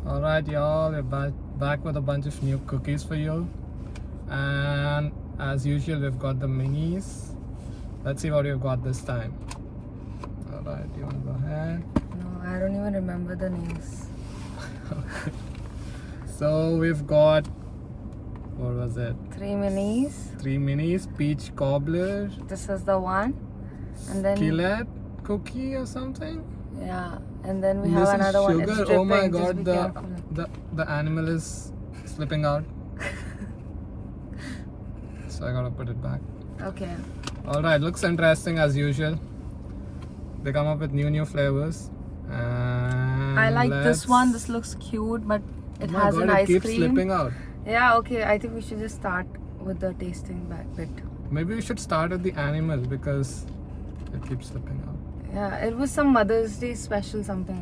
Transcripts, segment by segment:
Alright, y'all, we're back with a bunch of new cookies for you. And as usual, we've got the minis. Let's see what we've got this time. Alright, you want to go ahead? No, I don't even remember the names. Okay. So we've got, what was it? 3 minis. 3 minis, peach cobbler, This is the one. And then, skillet cookie or something. yeah. And then we This have is another one. It's sugar. dripping. Oh my Just god, be the, careful. the the animal is slipping out. So I gotta put it back. Okay. Alright, looks interesting as usual. They come up with new flavors. And I like this one. let's- This looks cute, but it Oh my has god, an it ice keeps cream. slipping out. Yeah, okay. I think we should just start with the tasting bit. Maybe we should start with the animal because it keeps slipping out. Yeah, it was some Mother's Day special something.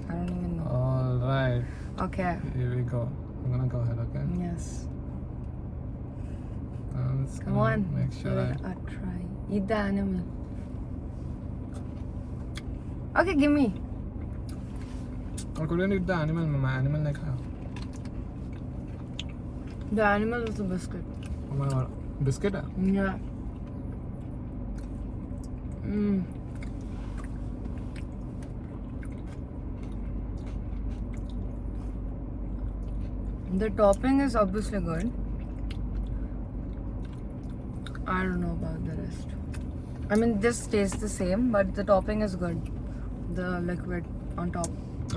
I don't even know. Alright, Okay. here we go. I'm gonna go ahead, okay? Yes. Let's Come go on. Make sure Give it a try. Eat the animal. Okay, give me. I couldn't eat the animal. My animal ne khaya. The animal is the biscuit. Oh my god. Biscuit hai? Yeah. Mm. The topping is obviously good. I don't know about the rest. I mean, this tastes the same, but the topping is good. The liquid on top.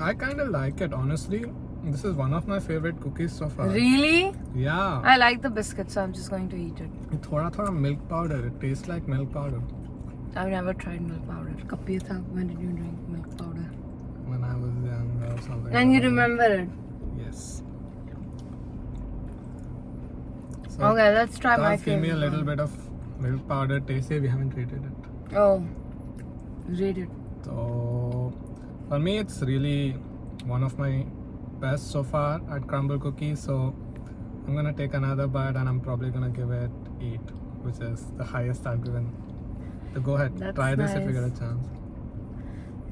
I kind of like it, honestly. This is one of my favorite cookies so far. Really? Yeah. I like the biscuit, so I'm just going to eat it. Thoda milk powder. It tastes like milk powder. I've never tried milk powder. Kapiya tha, when did you drink milk powder? When I was young or something. And you remember it? Yes. So Okay, let's try my give me a favorite little one. bit of milk powder taste. We haven't rated it. Oh, rate it. So for me, it's really one of my best so far at crumble cookies. So I'm gonna take another bite and I'm probably gonna give it 8, which is the highest I've given. So go ahead, That's try this if you nice. get a chance.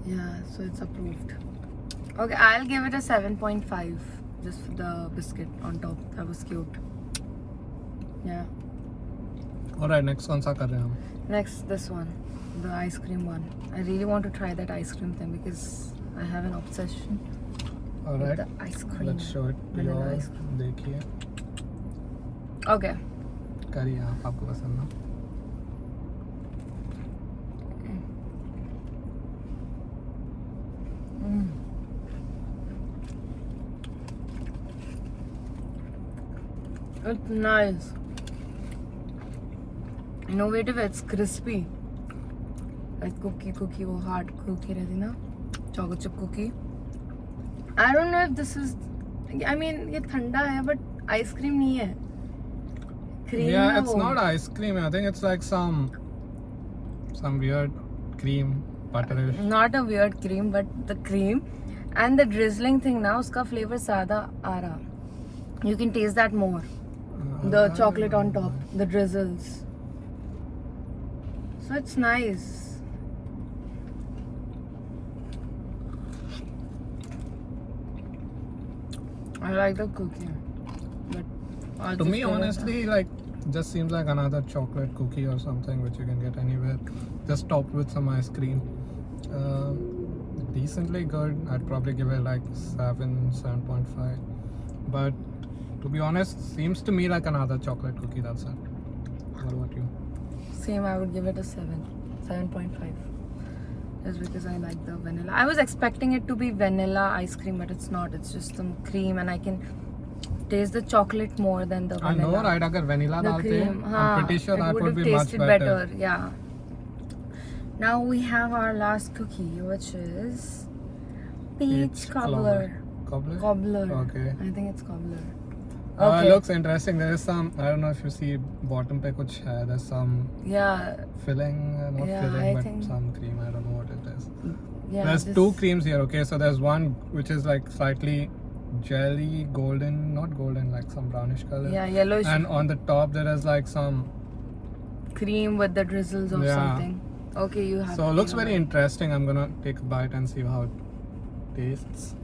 Yeah, so it's approved. Okay, I'll give it a 7.5 just for the biscuit on top. That was cute. Yeah. Alright, next one sa kar rahe hain hum. Next, this one, the ice cream one. I really want to try that ice cream thing because I have an obsession with Alright, the ice cream. let's show it to you Vanilla all. ice cream. देखिए Okay. करिए आप, आपको पसंद ना. Mm. It's nice. Innovative, it's crispy. Like cookie, वो hard cookie रहती ना, chocolate chip cookie. I don't know if this is, I mean ये ठंडा है but ice cream नहीं है. Cream Yeah, है it's वो. not ice cream. I think it's like some weird cream, butterish. Not a weird cream, but the cream and the drizzling thing now, उसका flavor ज़्यादा आ रहा. You can taste that more. The chocolate on top, the drizzles. So it's nice. I like the cookie, but I'll To just me, give it a- honestly, like just seems like another chocolate cookie or something which you can get anywhere, just topped with some ice cream. Decently good. I'd probably give it like 7.5. But to be honest, seems to me like another chocolate cookie. That's it. What about you? Same, I would give it a 7.5. Just because I like the vanilla. I was expecting it to be vanilla ice cream, but it's not. It's just some cream, and I can taste the chocolate more than the I vanilla. know, right? Agar vanilla The dalte, cream, I'm pretty sure it that would would have be much tasted better. Yeah. Now we have our last cookie, which is peach cobbler. Cobbler? Cobbler. Okay. I think it's cobbler. It looks interesting. There is some, I don't know if you see bottom pe kuch hai. There's some Yeah. filling, not Yeah, filling, I but think- some cream. I don't know what it is. Yeah. There's this- 2 creams here, okay? So there's one which is like slightly jelly, golden, not golden, like some brownish color. Yeah, yellowish And on the top there is like some, cream with the drizzles of Yeah. something. Okay, you have. so it to looks give very it. interesting. I'm gonna take a bite and see how it tastes.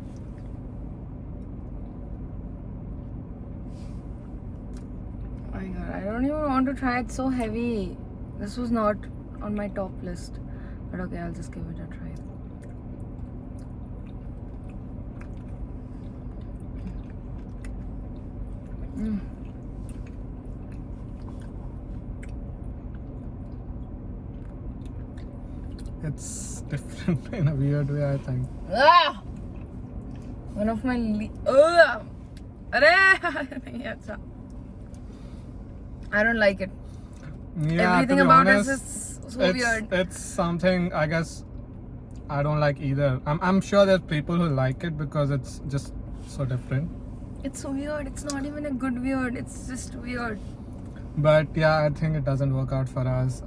want to try. It's so heavy. This was not on my top list. But okay, I'll just give it a try. It's different in a weird way, I think. Ah! One of my I don't like it. Yeah, Everything to be about honest, this is so it's, weird. It's something I guess I don't like either. I'm sure there's people who like it because it's just so different. It's so weird. It's not even a good weird. It's just weird. But yeah, I think it doesn't work out for us.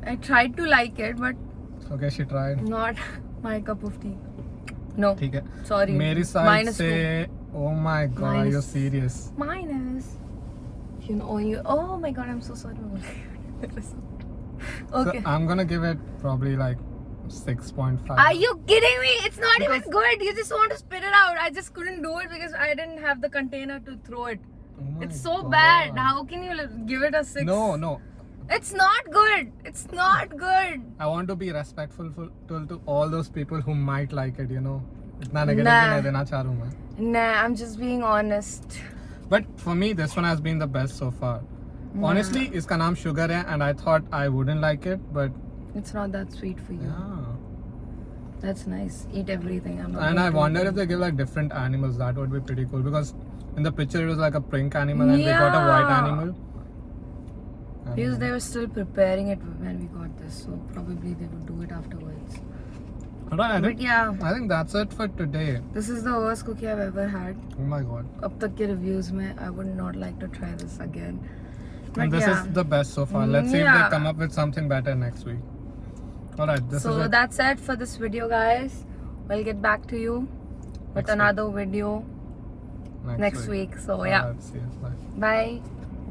I tried to like it, but Okay, she tried. not my cup of tea. No. ठीक है. Sorry. मेरी side Minus से, oh my god, Minus. you're serious. Minus. You know you. Oh my god, I'm so sorry. Okay. So I'm gonna give it probably like 6.5. Are you kidding me? It's not even good. You just want to spit it out. I just couldn't do it because I didn't have the container to throw it. Oh my It's so God. bad. How can you give it a 6? No. It's not good. It's not good. I want to be respectful to all those people who might like it, you know. इतना negative Nah. भी नहीं देना चाह रहा हूँ मैं. Nah, I'm just being honest. But for me, this one has been the best so far. Honestly, इसका नाम sugar है, and I thought I wouldn't like it, but It's not that sweet for you. yeah. That's nice. Eat everything. I'm not And going I to wonder eat if they give like different animals. That would be pretty cool because in the picture it was like a pink animal and we got a white Yeah. animal. because they were still preparing it when we got this, so probably they would do it afterwards. Alright, But yeah, I think that's it for today. this is the worst cookie I've ever had. Oh my god. Ab tak ke reviews mein, I would not like to try this again. But And this yeah. is the best so far. Let's see if Yeah. they come up with something better next week. Alright, this So is it. that's it for this video, guys. We'll get back to you with Next week. another video next week. So yeah, Alright, see you. Bye. bye.